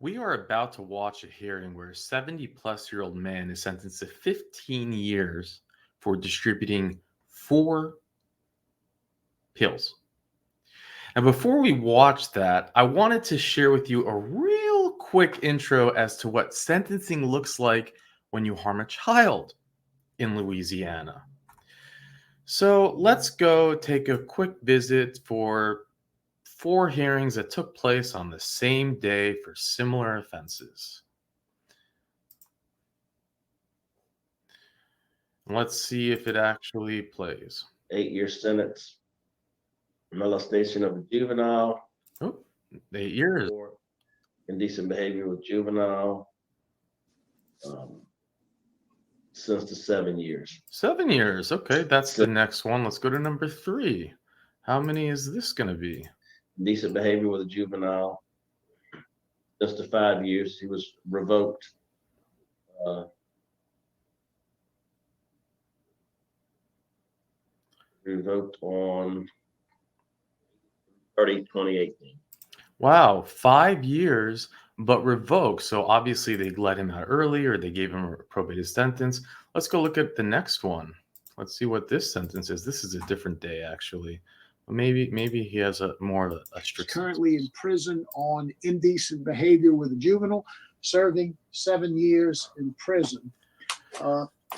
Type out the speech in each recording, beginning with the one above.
We are about to watch a hearing where a 70-plus-year-old man is sentenced to 15 years for distributing 4 pills. Now, before we watch that, I wanted to share with you a real quick intro as to what sentencing looks like when you harm a child in Louisiana. So let's go take a quick visit for 4 hearings that took place on the same day for similar offenses. Let's see if it actually plays. 8-year sentence, molestation of a juvenile, Oh, 8 years. or indecent behavior with juvenile, sentenced to 7 years. 7 years. Okay, that's the next one. Let's go to number 3. How many is this going to be? Indecent behavior with a juvenile, sentenced to 5 years. He was revoked. Revoked on 2018. Wow, 5 years, but revoked. So obviously they let him out early or they gave him a probated sentence. Let's go look at the next one. Let's see what this sentence is. This is a different day, actually. Maybe he has a more of a strict. Currently in prison on indecent behavior with a juvenile, serving 7 years in prison.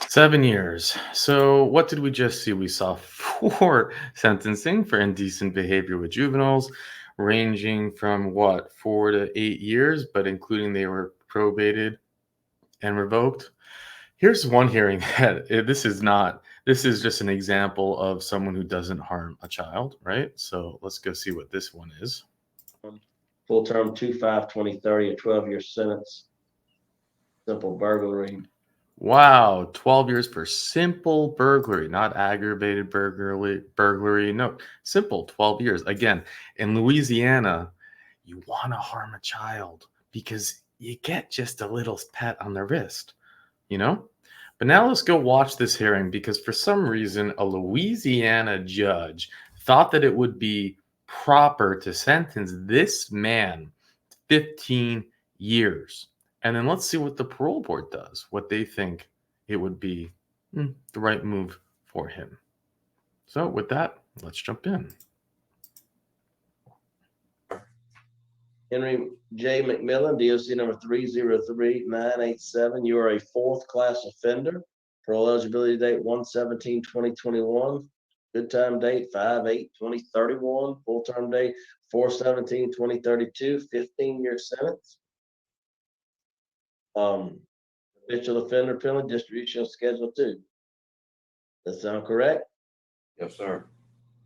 7 years. So what did we just see? We saw 4 sentencing for indecent behavior with juveniles, ranging from 4 to 8 years, but including they were probated and revoked. Here's one hearing that this is just an example of someone who doesn't harm a child, right? So let's go see what this one is. Full term 2/5/2030, a 12-year sentence. Simple burglary. Wow, 12 years for simple burglary, not aggravated burglary. No, simple 12 years. Again, in Louisiana, you want to harm a child because you get just a little pat on the wrist, you know? But now let's go watch this hearing because for some reason, a Louisiana judge thought that it would be proper to sentence this man 15 years. And then let's see what the parole board does, what they think it would be the right move for him. So with that, let's jump in. Henry J. McMillan, DOC number 303987. You are a 4th-class offender. Parole eligibility date 1/17/2021. Good time date 5/8/2031. Full term date 4/17/2032. 15-year sentence. Habitual offender penalty distribution schedule 2. Does that sound correct? Yes, sir.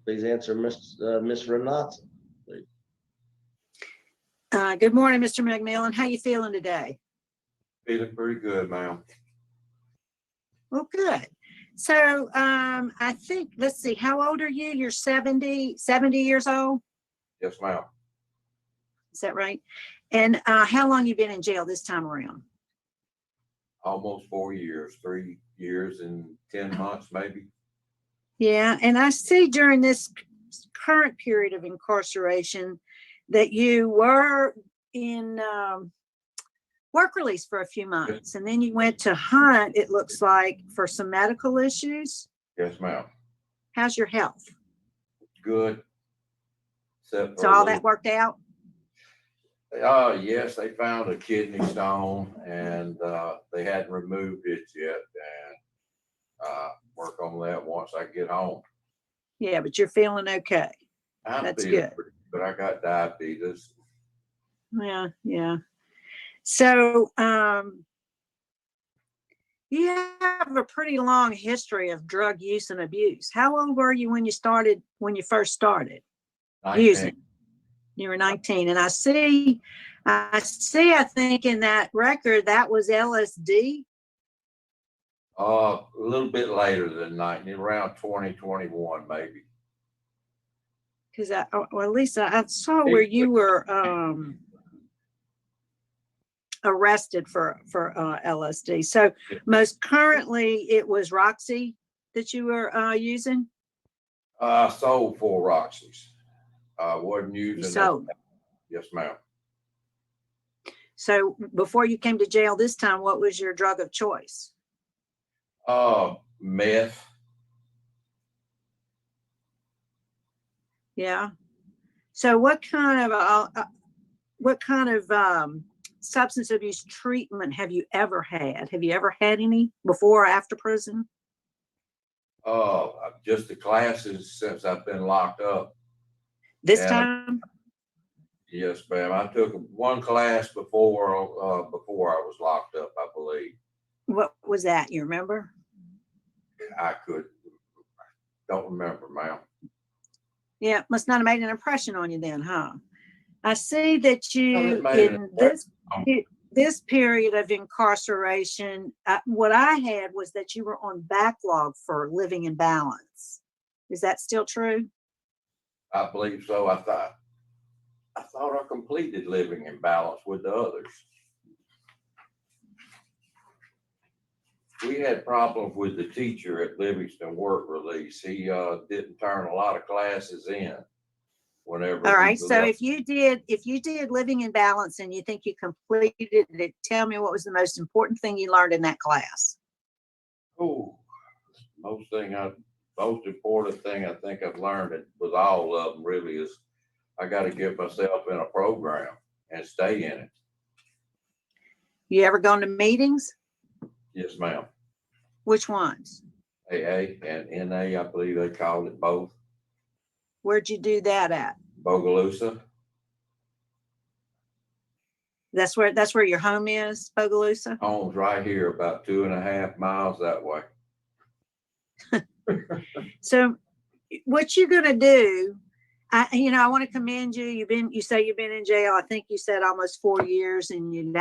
Please answer, Miss Renata. Good morning, Mr. McMillan. How you feeling today? Feeling pretty good, ma'am. Well, good. So I think, let's see, how old are you? You're 70 years old? Yes, ma'am. Is that right? And how long you been in jail this time around? Almost 4 years, 3 years and 10 months, maybe. Yeah, and I see during this current period of incarceration that you were in work release for a few months, and then you went to Hunt, it looks like, for some medical issues. Yes, ma'am. How's your health? Good. So all that worked out? Yes, they found a kidney stone, and they hadn't removed it yet, and work on that once I get home. Yeah, but you're feeling okay. That's good. But I got diabetes. Yeah. So you have a pretty long history of drug use and abuse. How old were you when you first started 19. using? You were 19, and I think in that record that was LSD. A little bit later than 19, around 2021, maybe. Because at least I saw where you were arrested for LSD. So most currently it was Roxy that you were using? I sold 4 Roxys. I wasn't using You sold. Yes, ma'am. So before you came to jail this time, what was your drug of choice? Meth. Yeah. So what kind of substance abuse treatment have you ever had? Have you ever had any before or after prison? Just the classes since I've been locked up. This And, time? Yes, ma'am. I took one class before I was locked up, I believe. What was that? You remember? Don't remember, ma'am. Yeah, must not have made an impression on you then, huh? I see that you, it made an in this period of incarceration, what I had was that you were on backlog for living in balance. Is that still true? I believe so. I thought I completed living in balance with the others. We had problems with the teacher at Livingston work release. He didn't turn a lot of classes in whenever. All right. So if you did living in balance and you think you completed it, tell me what was the most important thing you learned in that class? Oh, most important thing I think I've learned with all of them really is I got to get myself in a program and stay in it. You ever gone to meetings? Yes, ma'am. Which ones? AA and NA, I believe they called it both. Where'd you do that at? Bogalusa. That's where your home is, Bogalusa? Home's right here, about 2.5 miles that way. So what you're gonna do, I want to commend you. You say you've been in jail. I think you said almost 4 years, and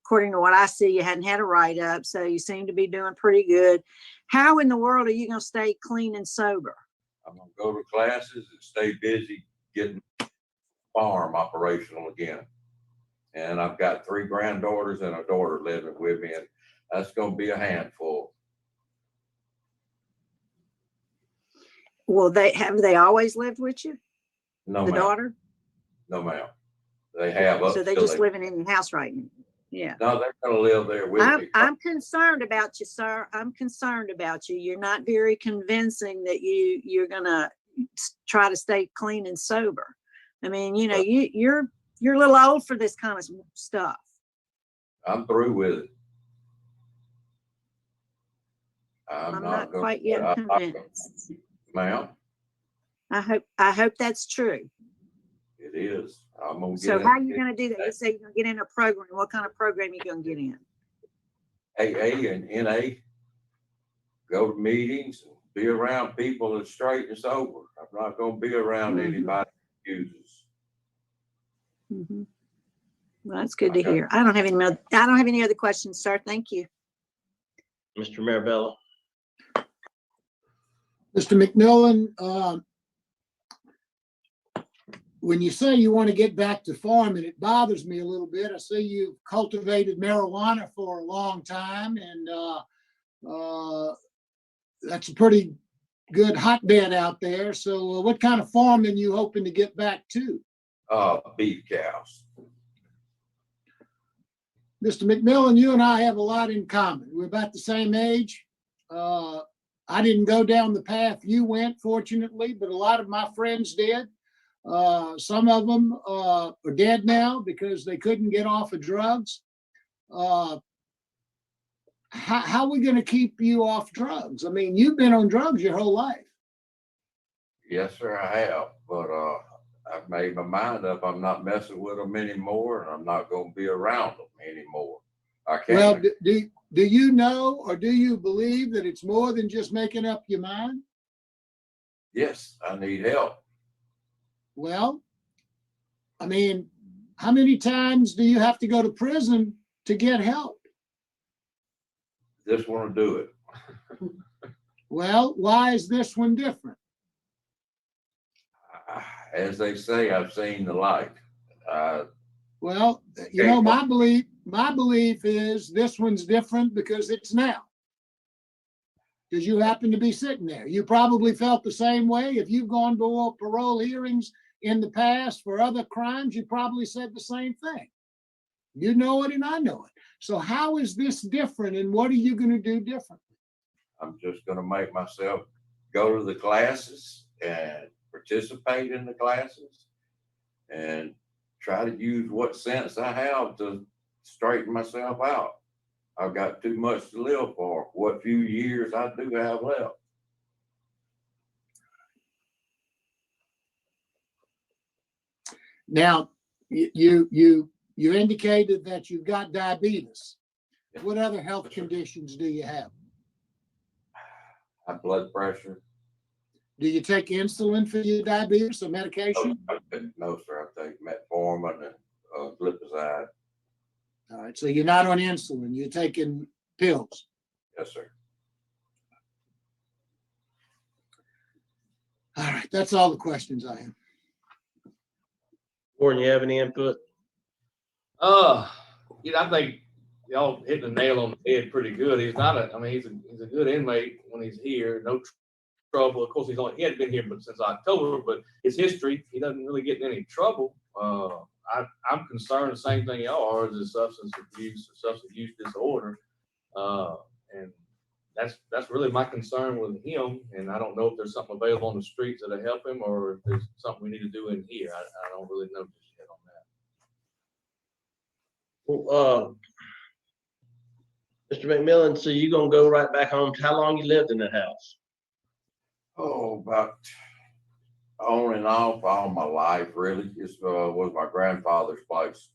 according to what I see, you hadn't had a write-up, so you seem to be doing pretty good. How in the world are you gonna stay clean and sober? I'm gonna go to classes and stay busy getting farm operational again. And I've got 3 granddaughters and a daughter living with me, and that's gonna be a handful. Well, have they always lived with you? No, The ma'am. daughter? No, ma'am. They have. So they're just living in your house right now. Yeah. No, they're gonna live there with me. I'm concerned about you, sir. I'm concerned about you. You're not very convincing that you're gonna try to stay clean and sober. I mean, you're a little old for this kind of stuff. I'm through with it. I'm not quite yet convinced. Ma'am, I hope that's true. it is. I'm gonna get So how are you gonna do that? You say you're gonna get in a program. What kind of program are you gonna get in? AA and NA, go to meetings, and be around people that's straight and sober. I'm not gonna be around anybody who uses. Mm-hmm. Well, that's good to hear. I don't have any other questions, sir. Thank you. Mr. Marabella. Mr. McMillan, when you say you want to get back to farming, it bothers me a little bit. I see you've cultivated marijuana for a long time, and that's a pretty good hotbed out there. So what kind of farming you hoping to get back to? Beef cows. Mr. McMillan, you and I have a lot in common. We're about the same age. I didn't go down the path you went, fortunately, but a lot of my friends did. Some of them are dead now because they couldn't get off of drugs. How are we going to keep you off drugs? I mean, you've been on drugs your whole life. Yes, sir, I have. But I've made my mind up. I'm not messing with them anymore, and I'm not going to be around them anymore. I can't. Well, do you know, or do you believe that it's more than just making up your mind? Yes, I need help. Well, I mean, how many times do you have to go to prison to get help? This one will do it. Well, why is this one different? As they say, I've seen the light. Well, you know, my belief is this one's different because it's now. Because you happen to be sitting there. You probably felt the same way. If you've gone to parole hearings in the past for other crimes, you probably said the same thing. You know it and I know it. So how is this different and what are you going to do differently? I'm just gonna make myself go to the classes and participate in the classes and try to use what sense I have to straighten myself out. I've got too much to live for, what few years I do have left. Now, you indicated that you've got diabetes. What other health conditions do you have? High blood pressure. Do you take insulin for your diabetes or medication? No, sir, I take metformin and glipizide. All right, so you're not on insulin, you're taking pills. Yes, sir. All right, that's all the questions I have. Warren, you have any input? I think y'all hit the nail on the head pretty good. He's not a, I mean, he's a good inmate when he's here. No trouble. Of course, he hadn't been here but since October, but his history, he doesn't really get in any trouble. I'm concerned the same thing y'all are, is the substance abuse or substance use disorder. And that's really my concern with him. And I don't know if there's something available on the streets that'll help him or if there's something we need to do in here. I don't really know just yet on that. Well, Mr. McMillan, so you gonna go right back home? How long you lived in that house? Oh, about on and off all my life, really. This was my grandfather's place.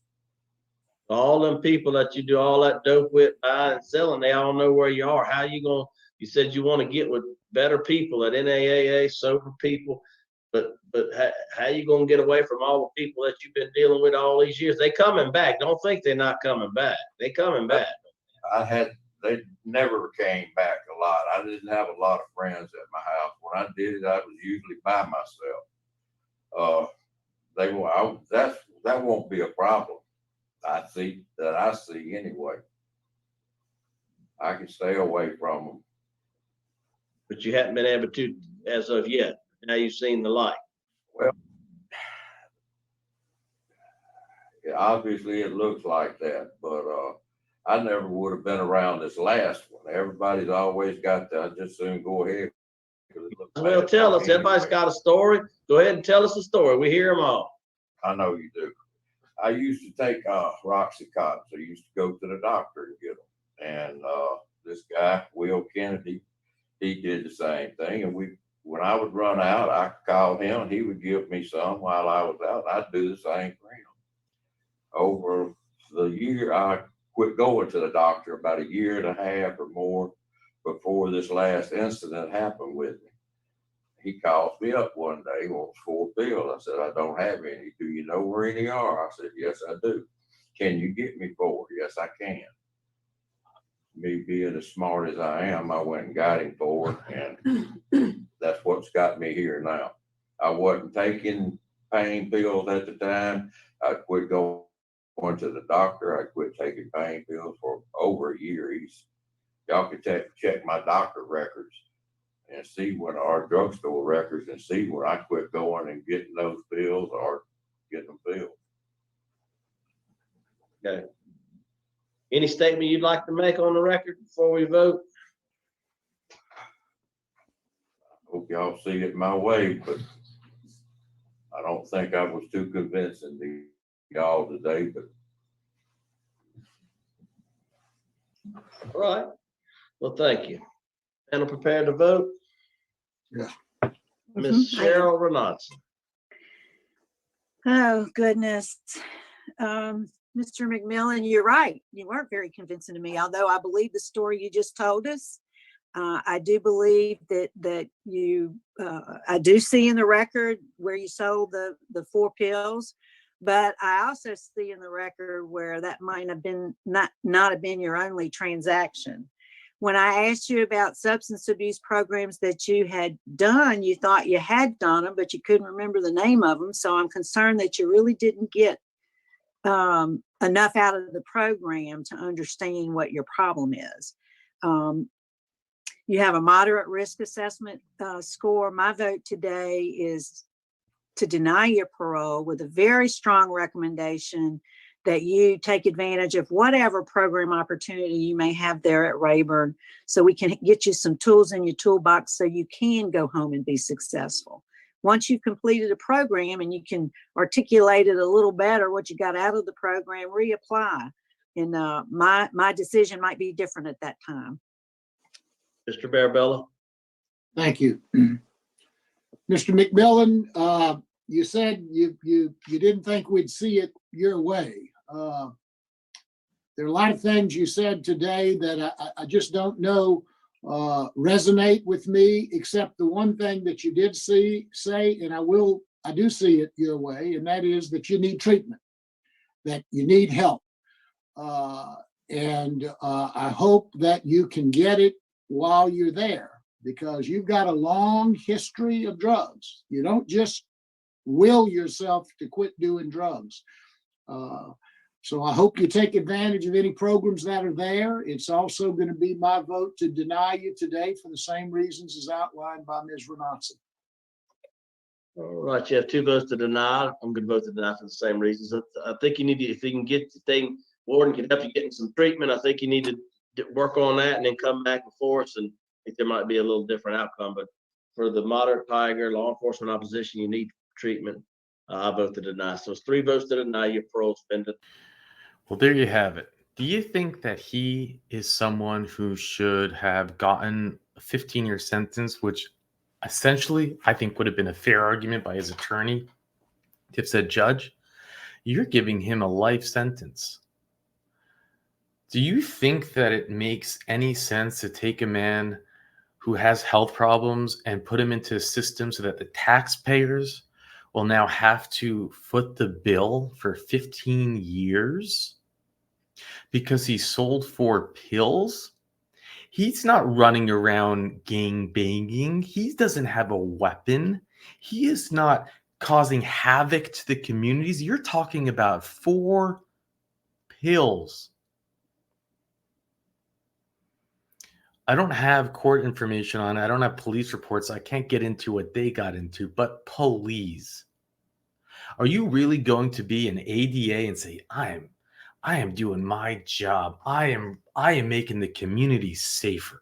All them people that you do all that dope with, buying and selling, they all know where you are. How you gonna, you said you want to get with better people at NAAA, sober people, but how you gonna get away from all the people that you've been dealing with all these years? They coming back. Don't think they're not coming back. They coming back. They never came back a lot. I didn't have a lot of friends at my house. When I did it, I was usually by myself. That won't be a problem. I see anyway. I can stay away from them. But you haven't been able to as of yet. Now you've seen the light. Well, yeah, obviously it looks like that, but I never would have been around this last one. Everybody's always got that. I just soon go ahead. Well, tell us. Everybody's got a story. Go ahead and tell us a story. We hear them all. I know you do. I used to take Roxycontin. So I used to go to the doctor and get them. And this guy, Will Kennedy, he did the same thing. And when I would run out, I called him and he would give me some while I was out. I'd do the same for him. Over the year, I quit going to the doctor about a year and a half or more before this last incident happened with me. He calls me up one day, wants 4 pills. I said, I don't have any. Do you know where any are? I said, yes, I do. Can you get me 4? Yes, I can. Me being as smart as I am, I went and got him 4, and that's what's got me here now. I wasn't taking pain pills at the time. I quit going to the doctor. I quit taking pain pills for over a year. Y'all can check my doctor records and see when our drugstore records and see when I quit going and getting those pills or getting them filled. Okay. Any statement you'd like to make on the record before we vote? Hope y'all see it my way, but I don't think I was too convincing to y'all today, but. All right. Well, thank you. Panel prepared to vote? Yeah. Ms. Cheryl Renatson. Oh, goodness. Mr. McMillan, you're right. You weren't very convincing to me, although I believe the story you just told us. I do believe that you, I do see in the record where you sold the 4 pills, but I also see in the record where that might have been not have been your only transaction. When I asked you about substance abuse programs that you had done, you thought you had done them, but you couldn't remember the name of them. So I'm concerned that you really didn't get enough out of the program to understand what your problem is. You have a moderate risk assessment score. My vote today is to deny your parole with a very strong recommendation that you take advantage of whatever program opportunity you may have there at Rayburn, so we can get you some tools in your toolbox so you can go home and be successful. Once you've completed a program and you can articulate it a little better, what you got out of the program, reapply. And my decision might be different at that time. Mr. Barabella? Thank you. Mr. McMillan, you said you didn't think we'd see it your way. There are a lot of things you said today that I just don't know resonate with me, except the one thing that you did say, and I do see it your way, and that is that you need treatment, that you need help. And I hope that you can get it while you're there, because you've got a long history of drugs. You don't just will yourself to quit doing drugs. So I hope you take advantage of any programs that are there. It's also going to be my vote to deny you today for the same reasons as outlined by Ms. Renatson. All right, you have 2 votes to deny. I'm going to vote to deny for the same reasons. I think you need to, if you can get the thing, Warden can help you getting some treatment. I think you need to work on that and then come back before us, and I think there might be a little different outcome. But for the moderate tiger, law enforcement opposition, you need treatment. I vote to deny. So it's 3 votes to deny, your parole suspended. Well, there you have it. Do you think that he is someone who should have gotten a 15-year sentence, which essentially I think would have been a fair argument by his attorney if said, Judge, you're giving him a life sentence. Do you think that it makes any sense to take a man who has health problems and put him into a system so that the taxpayers will now have to foot the bill for 15 years because he sold 4 pills? He's not running around gang banging. He doesn't have a weapon. He is not causing havoc to the communities. You're talking about 4 pills. I don't have court information on it. I don't have police reports. I can't get into what they got into, but please, are you really going to be an ADA and say, I am doing my job. I am making the community safer.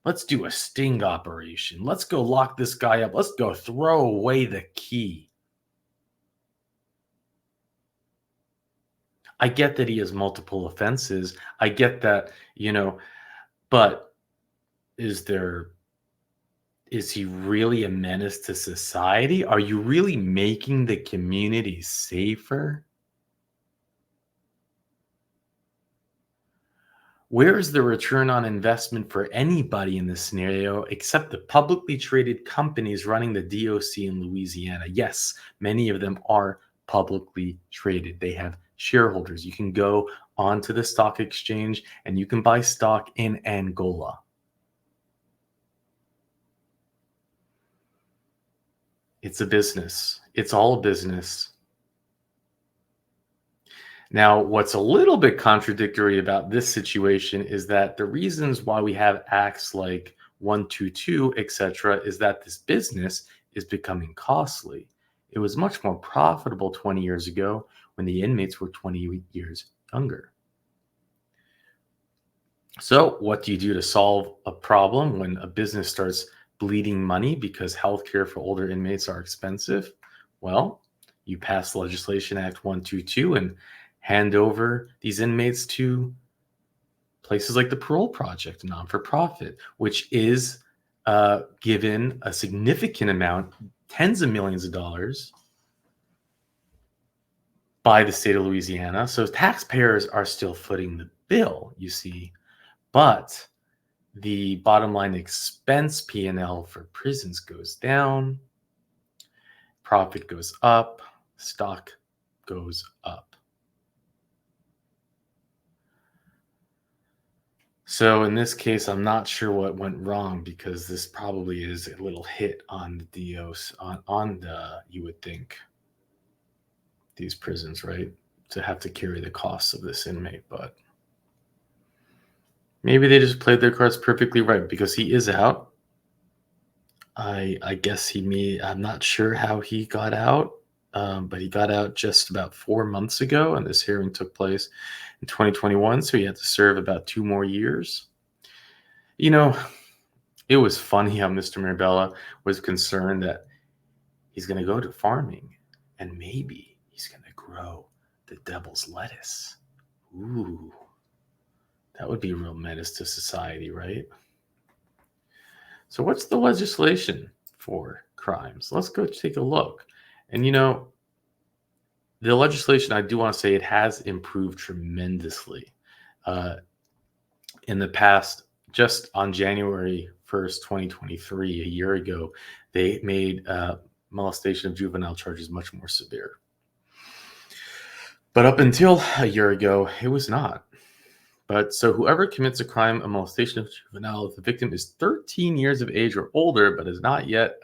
Let's do a sting operation. Let's go lock this guy up. Let's go throw away the key. I get that he has multiple offenses. I get that, but is he really a menace to society? Are you really making the community safer? Where is the return on investment for anybody in this scenario except the publicly traded companies running the DOC in Louisiana? Yes, many of them are publicly traded. They have shareholders. You can go onto the stock exchange and you can buy stock in Angola. It's a business. It's all a business. Now, what's a little bit contradictory about this situation is that the reasons why we have acts like 122, etc., is that this business is becoming costly. It was much more profitable 20 years ago when the inmates were 20 years younger. So what do you do to solve a problem when a business starts bleeding money because healthcare for older inmates are expensive? Well, you pass legislation Act 122 and hand over these inmates to places like the Parole Project, non-for-profit, which is given a significant amount, tens of millions of dollars, by the state of Louisiana. So taxpayers are still footing the bill, you see, but the bottom line expense P&L for prisons goes down, profit goes up, stock goes up. So in this case, I'm not sure what went wrong, because this probably is a little hit on the DOs, on the, you would think, these prisons, right? To have to carry the costs of this inmate, but maybe they just played their cards perfectly right because he is out. I guess I'm not sure how he got out. but he got out just about 4 months ago, and this hearing took place in 2021, so he had to serve about 2 more years. You know, it was funny how Mr. Mirabella was concerned that he's going to go to farming and maybe he's going to grow the devil's lettuce. Ooh, that would be a real menace to society, right? So what's the legislation for crimes? Let's go take a look. And the legislation, I do want to say it has improved tremendously. In the past, just on January 1st, 2023, a year ago, they made molestation of juvenile charges much more severe. But up until a year ago, it was not. But so whoever commits a crime of molestation of juvenile, if the victim is 13 years of age or older, but has not yet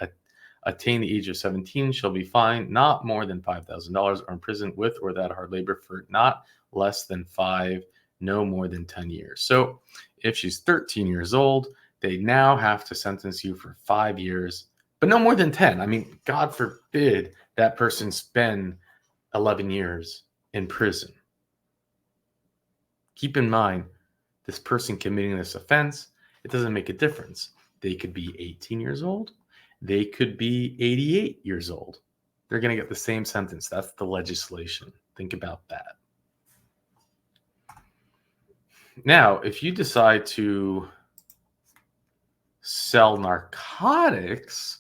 attained the age of 17, shall be fined not more than $5,000 or imprisoned with or without hard labor for not less than 5, no more than 10 years. So if she's 13 years old, they now have to sentence you for 5 years, but no more than 10. I mean, God forbid that person spend 11 years in prison. Keep in mind, this person committing this offense, it doesn't make a difference. They could be 18 years old. They could be 88 years old. They're going to get the same sentence. That's the legislation. Think about that. Now, if you decide to sell narcotics,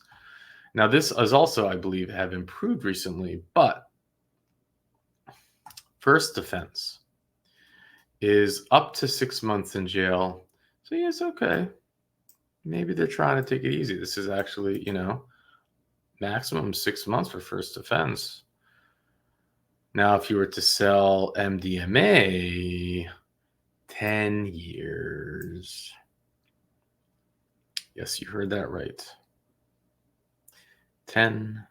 now this is also, I believe, have improved recently, but first offense is up to 6 months in jail. So yes, okay. Maybe they're trying to take it easy. This is actually, maximum 6 months for first offense. Now, if you were to sell MDMA, 10 years. Yes, you heard that right. 10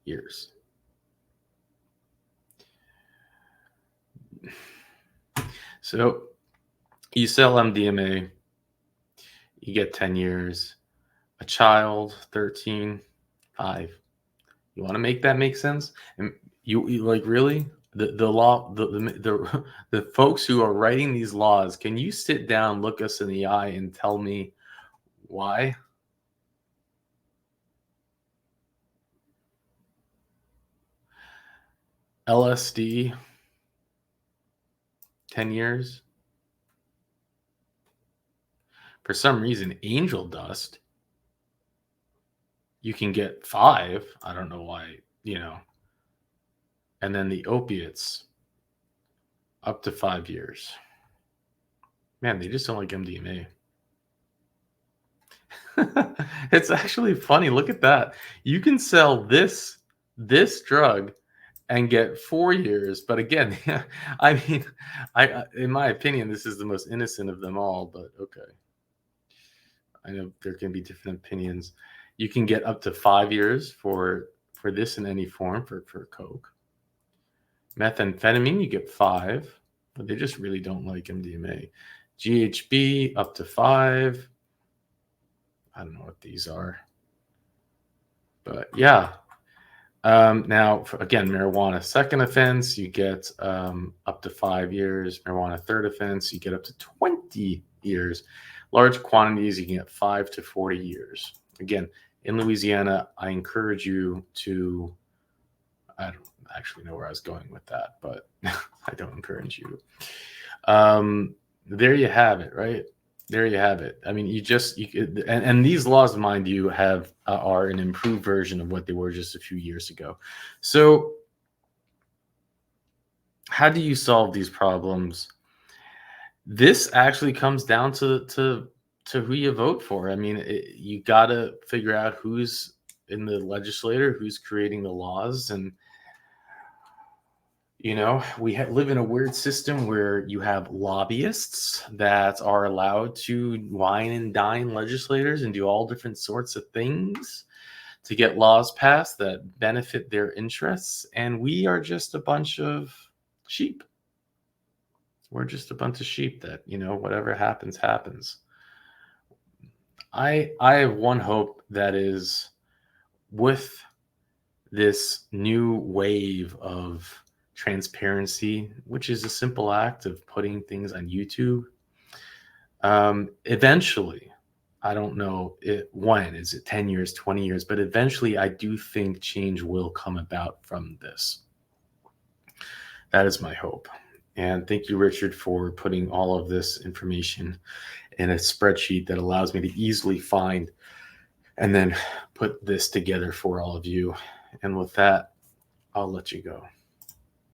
years. So you sell MDMA, you get 10 years. A child, 13, 5. You want to make that make sense? And you like really the law, the folks who are writing these laws, can you sit down, look us in the eye, and tell me why? LSD, 10 years. For some reason, angel dust, you can get 5. I don't know why, And then the opiates, up to 5 years. Man, they just don't like MDMA. It's actually funny. Look at that. You can sell this drug and get 4 years. But again, I mean, in my opinion, this is the most innocent of them all. But okay, I know there can be different opinions. You can get up to 5 years for this in any form for coke. Methamphetamine, you get 5, but they just really don't like MDMA. GHB, up to 5. I don't know what these are, but yeah. Now, again, marijuana second offense, you get up to 5 years. Marijuana third offense, you get up to 20 years. Large quantities, you can get 5 to 40 years. Again, in Louisiana, I encourage you to, I don't actually know where I was going with that, but I don't encourage you. There you have it, right? There you have it. I mean, and these laws, mind you, are an improved version of what they were just a few years ago. So how do you solve these problems? This actually comes down to who you vote for. I mean, you got to figure out who's in the legislature, who's creating the laws. And we live in a weird system where you have lobbyists that are allowed to wine and dine legislators and do all different sorts of things to get laws passed that benefit their interests. And we are just a bunch of sheep. We're just a bunch of sheep that, whatever happens, happens. I have one hope, that is with this new wave of transparency, which is a simple act of putting things on YouTube, eventually, I don't know when, is it 10 years, 20 years, but eventually I do think change will come about from this. That is my hope. And thank you, Richard, for putting all of this information in a spreadsheet that allows me to easily find and then put this together for all of you. And with that, I'll let you go.